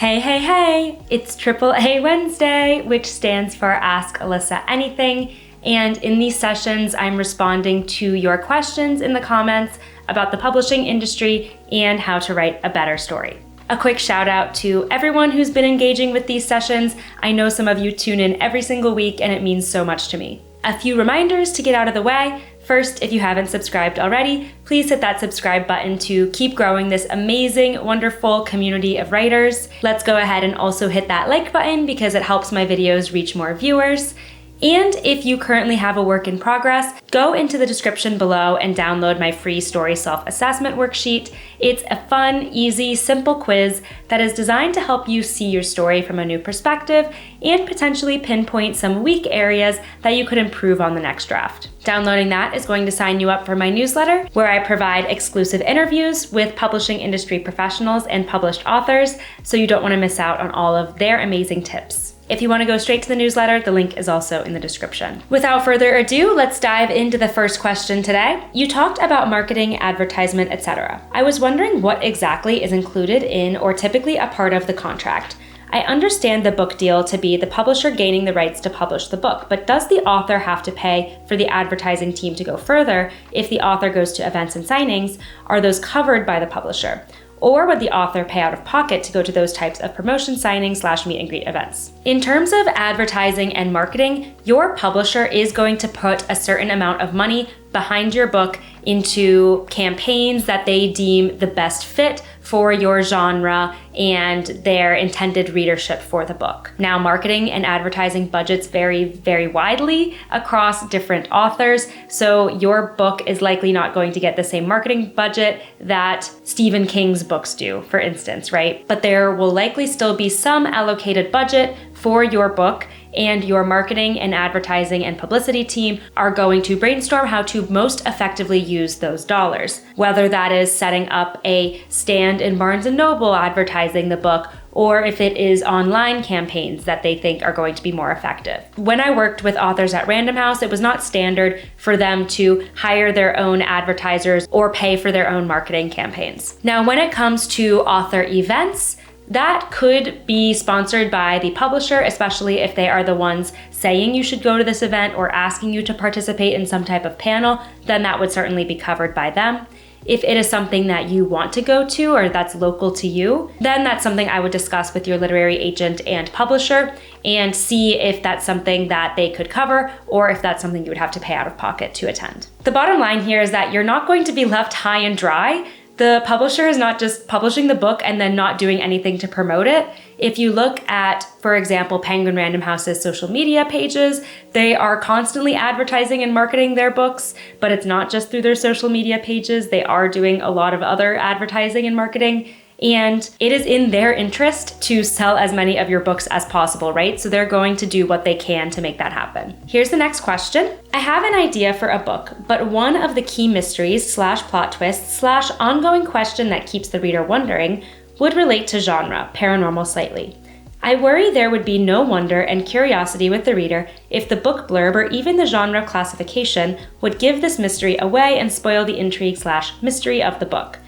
Hey, hey, hey! It's AAA Wednesday, which stands for Ask Alyssa Anything. And in these sessions, I'm responding to your questions in the comments about the publishing industry and how to write a better story. A quick shout out to everyone who's been engaging with these sessions. I know some of you tune in every single week and it means so much to me. A few reminders to get out of the way. First, if you haven't subscribed already, please hit that subscribe button to keep growing this amazing, wonderful community of writers. Let's go ahead and also hit that like button because it helps my videos reach more viewers. And if you currently have a work in progress, go into the description below and download my free story self-assessment worksheet. It's a fun, easy, simple quiz that is designed to help you see your story from a new perspective and potentially pinpoint some weak areas that you could improve on the next draft. Downloading that is going to sign you up for my newsletter, where I provide exclusive interviews with publishing industry professionals and published authors, so you don't want to miss out on all of their amazing tips. If you want to go straight to the newsletter, the link is also in the description. Without further ado, let's dive into the first question today. You talked about marketing, advertisement, etc. I was wondering what exactly is included in or typically a part of the contract. I understand the book deal to be the publisher gaining the rights to publish the book, but does the author have to pay for the advertising team to go further if the author goes to events and signings? Are those covered by the publisher? Or would the author pay out of pocket to go to those types of promotion signings / meet and greet events? In terms of advertising and marketing, your publisher is going to put a certain amount of money behind your book into campaigns that they deem the best fit for your genre and their intended readership for the book. Now, marketing and advertising budgets vary very widely across different authors, so your book is likely not going to get the same marketing budget that Stephen King's books do, for instance, right? But there will likely still be some allocated budget for your book, and your marketing and advertising and publicity team are going to brainstorm how to most effectively use those dollars. Whether that is setting up a stand in Barnes & Noble advertising the book, or if it is online campaigns that they think are going to be more effective. When I worked with authors at Random House, it was not standard for them to hire their own advertisers or pay for their own marketing campaigns. Now, when it comes to author events, that could be sponsored by the publisher, especially if they are the ones saying you should go to this event or asking you to participate in some type of panel, then that would certainly be covered by them. If it is something that you want to go to or that's local to you, then that's something I would discuss with your literary agent and publisher and see if that's something that they could cover or if that's something you would have to pay out of pocket to attend. The bottom line here is that you're not going to be left high and dry. The publisher is not just publishing the book and then not doing anything to promote it. If you look at, for example, Penguin Random House's social media pages, they are constantly advertising and marketing their books, but it's not just through their social media pages. They are doing a lot of other advertising and marketing. And it is in their interest to sell as many of your books as possible, right? So they're going to do what they can to make that happen. Here's the next question. I have an idea for a book, but one of the key mysteries / plot twists / ongoing question that keeps the reader wondering would relate to genre, paranormal slightly. I worry there would be no wonder and curiosity with the reader if the book blurb or even the genre classification would give this mystery away and spoil the intrigue / mystery of the book.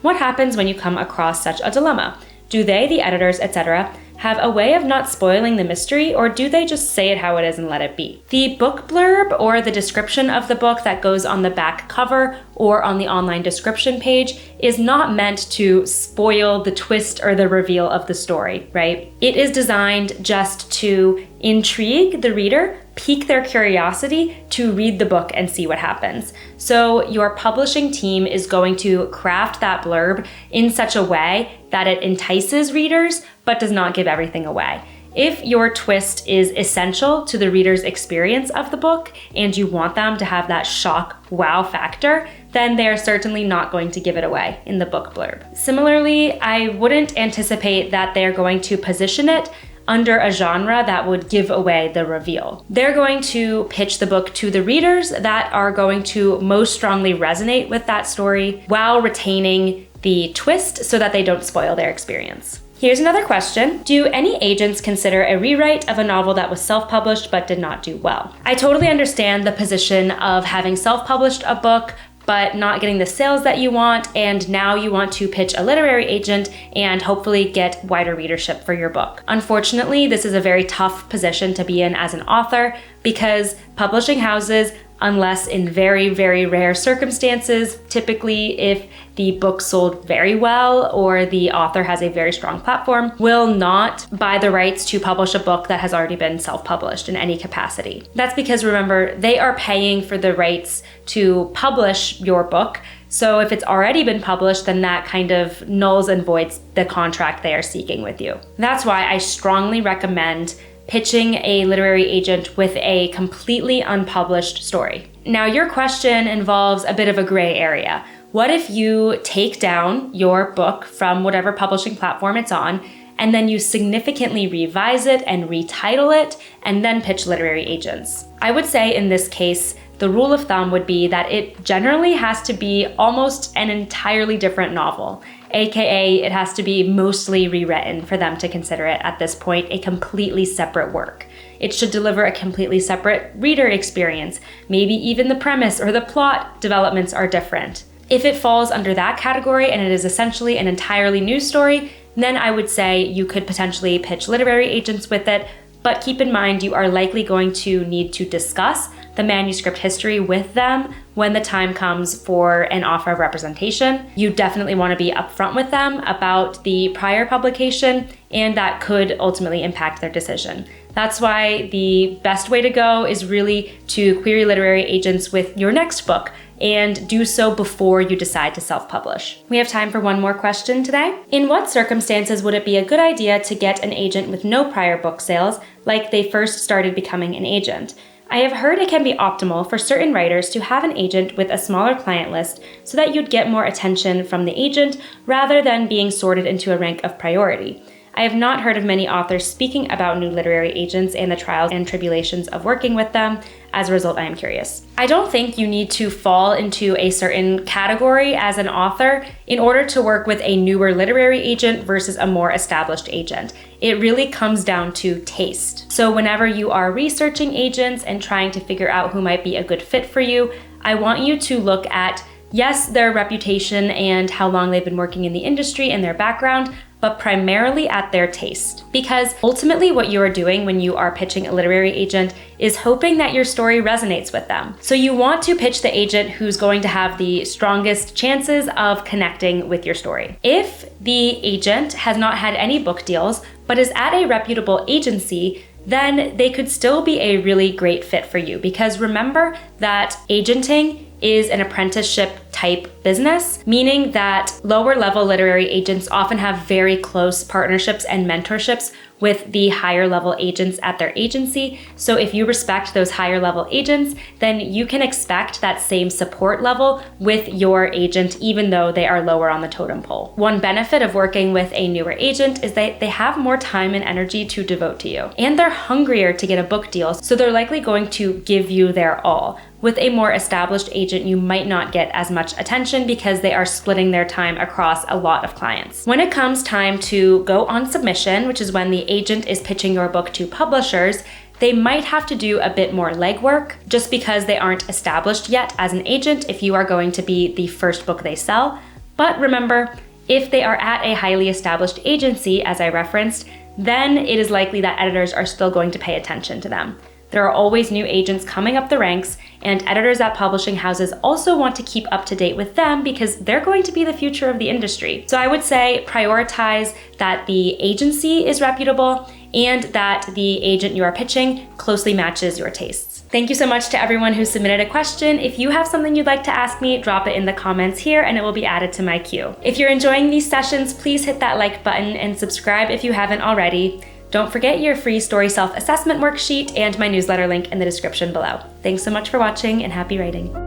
What happens when you come across such a dilemma? Do they, the editors, etc., have a way of not spoiling the mystery, or do they just say it how it is and let it be? The book blurb or the description of the book that goes on the back cover or on the online description page is not meant to spoil the twist or the reveal of the story, right? It is designed just to intrigue the reader, pique their curiosity to read the book and see what happens. So your publishing team is going to craft that blurb in such a way that it entices readers, but does not give everything away. If your twist is essential to the reader's experience of the book and you want them to have that shock wow factor, then they're certainly not going to give it away in the book blurb. Similarly, I wouldn't anticipate that they're going to position it under a genre that would give away the reveal. They're going to pitch the book to the readers that are going to most strongly resonate with that story while retaining the twist so that they don't spoil their experience. Here's another question. Do any agents consider a rewrite of a novel that was self-published but did not do well? I totally understand the position of having self-published a book but not getting the sales that you want, and now you want to pitch a literary agent and hopefully get wider readership for your book. Unfortunately, this is a very tough position to be in as an author because publishing houses, unless in very, very rare circumstances, typically if the book sold very well or the author has a very strong platform, will not buy the rights to publish a book that has already been self-published in any capacity. That's because, remember, they are paying for the rights to publish your book. So if it's already been published, then that kind of nulls and voids the contract they are seeking with you. That's why I strongly recommend pitching a literary agent with a completely unpublished story. Now, your question involves a bit of a gray area. What if you take down your book from whatever publishing platform it's on, and then you significantly revise it and retitle it, and then pitch literary agents? I would say in this case, the rule of thumb would be that it generally has to be almost an entirely different novel, aka it has to be mostly rewritten for them to consider it at this point a completely separate work. It should deliver a completely separate reader experience. Maybe even the premise or the plot developments are different. If it falls under that category and it is essentially an entirely new story, then I would say you could potentially pitch literary agents with it, but keep in mind you are likely going to need to discuss the manuscript history with them when the time comes for an offer of representation. You definitely want to be upfront with them about the prior publication, and that could ultimately impact their decision. That's why the best way to go is really to query literary agents with your next book, and do so before you decide to self-publish. We have time for one more question today. In what circumstances would it be a good idea to get an agent with no prior book sales, like they first started becoming an agent? I have heard it can be optimal for certain writers to have an agent with a smaller client list so that you'd get more attention from the agent rather than being sorted into a rank of priority. I have not heard of many authors speaking about new literary agents and the trials and tribulations of working with them. As a result, I am curious. I don't think you need to fall into a certain category as an author in order to work with a newer literary agent versus a more established agent. It really comes down to taste. So whenever you are researching agents and trying to figure out who might be a good fit for you, I want you to look at, yes, their reputation and how long they've been working in the industry and their background, but primarily at their taste. Because ultimately what you are doing when you are pitching a literary agent is hoping that your story resonates with them. So you want to pitch the agent who's going to have the strongest chances of connecting with your story. If the agent has not had any book deals, but is at a reputable agency, then they could still be a really great fit for you. Because remember that agenting is an apprenticeship type business, meaning that lower level literary agents often have very close partnerships and mentorships with the higher level agents at their agency. So if you respect those higher level agents, then you can expect that same support level with your agent, even though they are lower on the totem pole. One benefit of working with a newer agent is that they have more time and energy to devote to you, and they're hungrier to get a book deal, so they're likely going to give you their all. With a more established agent, you might not get as much attention because they are splitting their time across a lot of clients. When it comes time to go on submission, which is when the agent is pitching your book to publishers, they might have to do a bit more legwork just because they aren't established yet as an agent if you are going to be the first book they sell. But remember, if they are at a highly established agency, as I referenced, then it is likely that editors are still going to pay attention to them. There are always new agents coming up the ranks, and editors at publishing houses also want to keep up to date with them because they're going to be the future of the industry. So I would say prioritize that the agency is reputable and that the agent you are pitching closely matches your tastes. Thank you so much to everyone who submitted a question. If you have something you'd like to ask me, drop it in the comments here and it will be added to my queue. If you're enjoying these sessions, please hit that like button and subscribe if you haven't already. Don't forget your free story self-assessment worksheet and my newsletter link in the description below. Thanks so much for watching and happy writing.